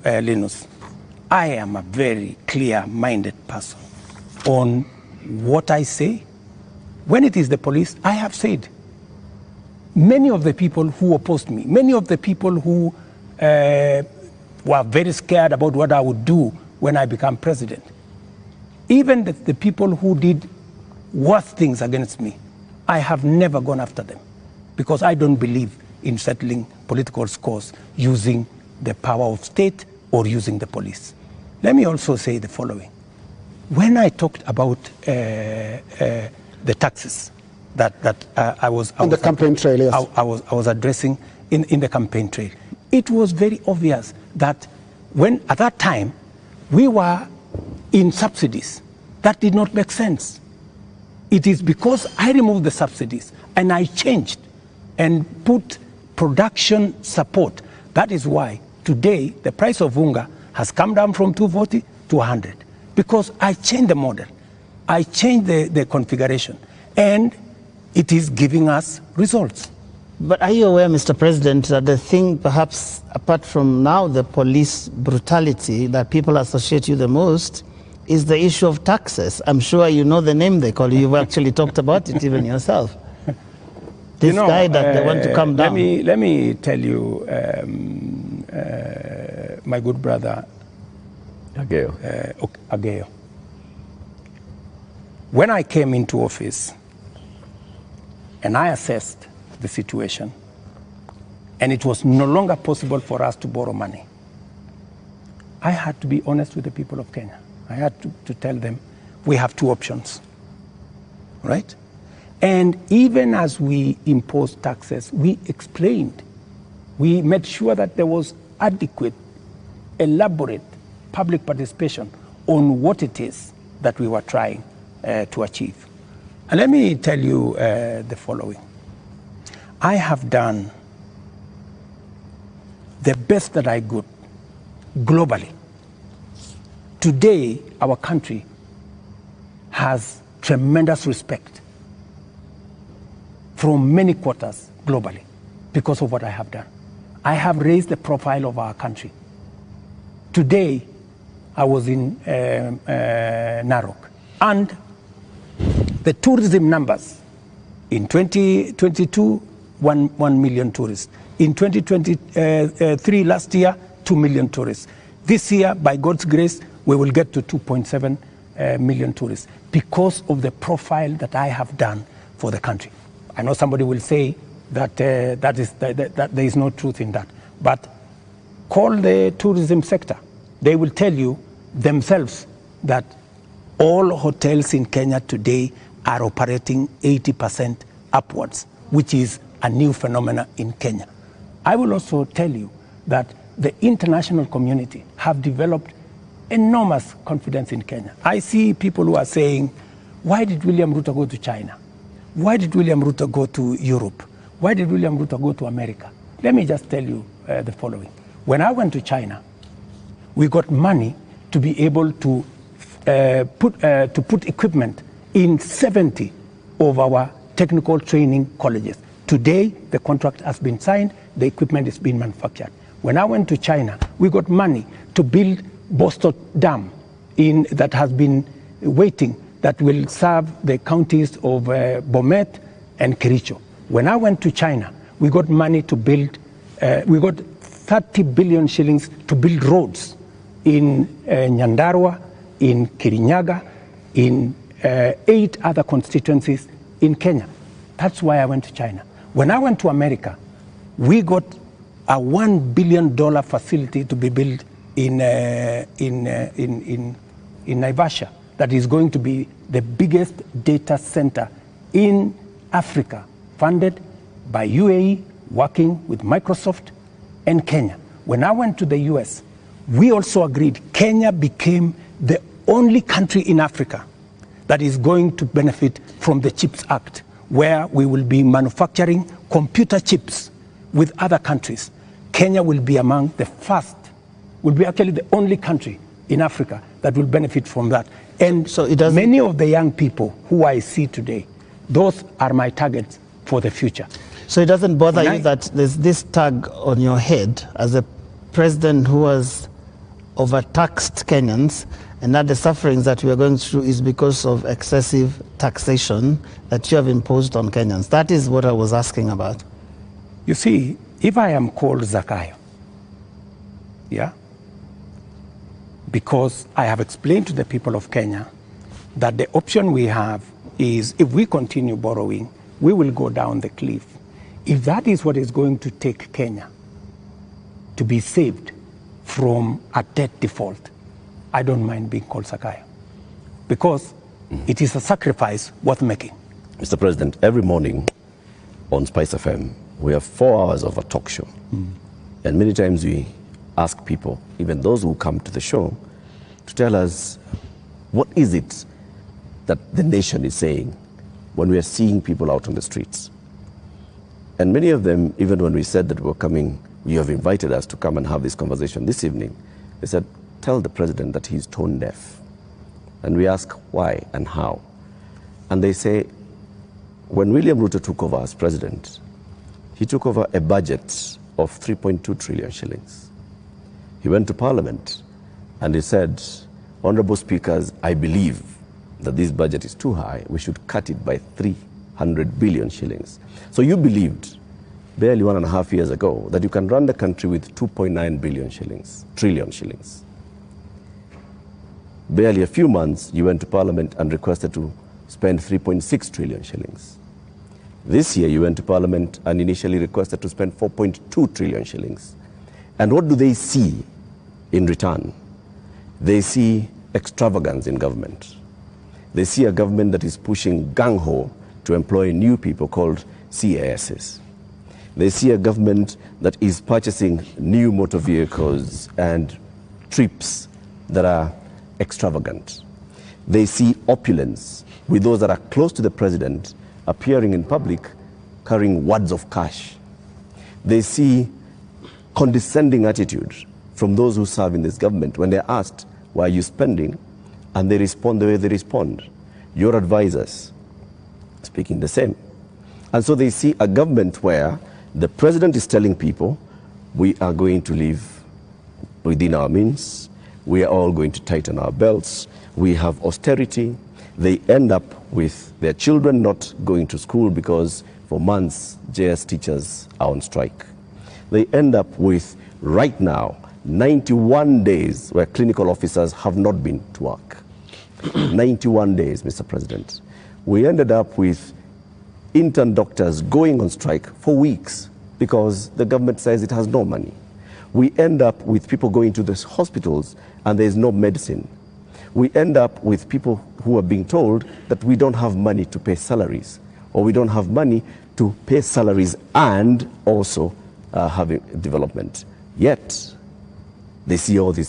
Linus, I am a very clear-minded person on what I say. When it is the police, I have said, many of the people who opposed me, many of the people who were very scared about what I would do when I become president, even the people who did worse things against me, I have never gone after them because I don't believe in settling political scores using the power of state or using the police. Let me also say the following. When I talked about the taxes that I was the campaign trail, yes. I was addressing in the campaign trail, it was very obvious that when at that time we were in subsidies, that did not make sense. It is because I removed the subsidies and I changed and put production support. That is why today the price of unga has come down from 240 to 100, because I changed the model. I changed the configuration, and it is giving us results. But are you aware, Mr. President, that the thing, perhaps apart from now the police brutality that people associate you the most, is the issue of taxes? I'm sure you know the name they call you. You've actually talked about it even yourself. This guy that they want to come down. Let me tell you, my good brother, Zakayo. When I came into office and I assessed the situation, and it was no longer possible for us to borrow money, I had to be honest with the people of Kenya. I had to tell them we have two options, right? And even as we imposed taxes, we explained, we made sure that there was adequate, elaborate public participation on what it is that we were trying to achieve. And let me tell you the following. I have done the best that I could globally. Today, our country has tremendous respect from many quarters globally because of what I have done. I have raised the profile of our country. Today, I was in Narok, and the tourism numbers in 2022, 1 million tourists. In 2023, last year, 2 million tourists. This year, by God's grace, we will get to 2.7 million tourists because of the profile that I have done for the country. I know somebody will say that, that there is no truth in that, but call the tourism sector. They will tell you themselves that all hotels in Kenya today are operating 80% upwards, which is a new phenomenon in Kenya. I will also tell you that the international community have developed enormous confidence in Kenya. I see people who are saying, why did William Ruto go to China? Why did William Ruto go to Europe? Why did William Ruto go to America? Let me just tell you the following. When I went to China, we got money to be able to put equipment in 70 of our technical training colleges. Today, the contract has been signed, the equipment is being manufactured. When I went to China, we got money to build Boston Dam that has been waiting, that will serve the counties of Bomet and Kericho. When I went to China, we got money to build, we got 30 billion shillings to build roads in Nyandarua, in Kirinyaga, in 8 other constituencies in Kenya. That's why I went to China. When I went to America, we got a $1 billion facility to be built in Naivasha that is going to be the biggest data center in Africa, funded by UAE, working with Microsoft and Kenya. When I went to the US, we also agreed Kenya became the only country in Africa that is going to benefit from the CHIPS Act, where we will be manufacturing computer chips with other countries. Kenya will be among the first, will be actually the only country in Africa that will benefit from that. And so many of the young people who I see today, those are my targets for the future. So it doesn't bother you that there's this tag on your head as a president who was overtaxed Kenyans, and that the sufferings that we are going through is because of excessive taxation that you have imposed on Kenyans. That is what I was asking about. You see, if I am called Zakayo, yeah, because I have explained to the people of Kenya that the option we have is if we continue borrowing, we will go down the cliff. If that is what is going to take Kenya to be saved from a debt default, I don't mind being called Zakayo, because it is a sacrifice worth making. Mr. President, every morning on Spice FM, we have 4 hours of a talk show. And many times we ask people, even those who come to the show, to tell us what is it that the nation is saying when we are seeing people out on the streets. And many of them, even when we said that we were coming, you have invited us to come and have this conversation this evening, they said, tell the president that he's tone deaf. And we ask why and how. And they say, when William Ruto took over as president, he took over a budget of 3.2 trillion shillings. He went to Parliament and he said, Honorable Speakers, I believe that this budget is too high. We should cut it by 300 billion shillings. So you believed barely 1.5 years ago that you can run the country with 2.9 billion shillings, trillion shillings. Barely a few months, you went to Parliament and requested to spend 3.6 trillion shillings. This year, you went to Parliament and initially requested to spend 4.2 trillion shillings. And what do they see in return? They see extravagance in government. They see a government that is pushing gung-ho to employ new people called CASs. They see a government that is purchasing new motor vehicles and trips that are extravagant. They see opulence with those that are close to the president appearing in public carrying wads of cash. They see condescending attitude from those who serve in this government when they're asked, why are you spending? And they respond the way they respond. Your advisors speaking the same. And so they see a government where the president is telling people, we are going to live within our means. We are all going to tighten our belts. We have austerity. They end up with their children not going to school because for months JS teachers are on strike. They end up with, right now, 91 days where clinical officers have not been to work. 91 days, Mr. President. We ended up with intern doctors going on strike for weeks because the government says it has no money. We end up with people going to the hospitals and there is no medicine. We end up with people who are being told that we don't have money to pay salaries, or we don't have money to pay salaries and also having development. Yet, they see all this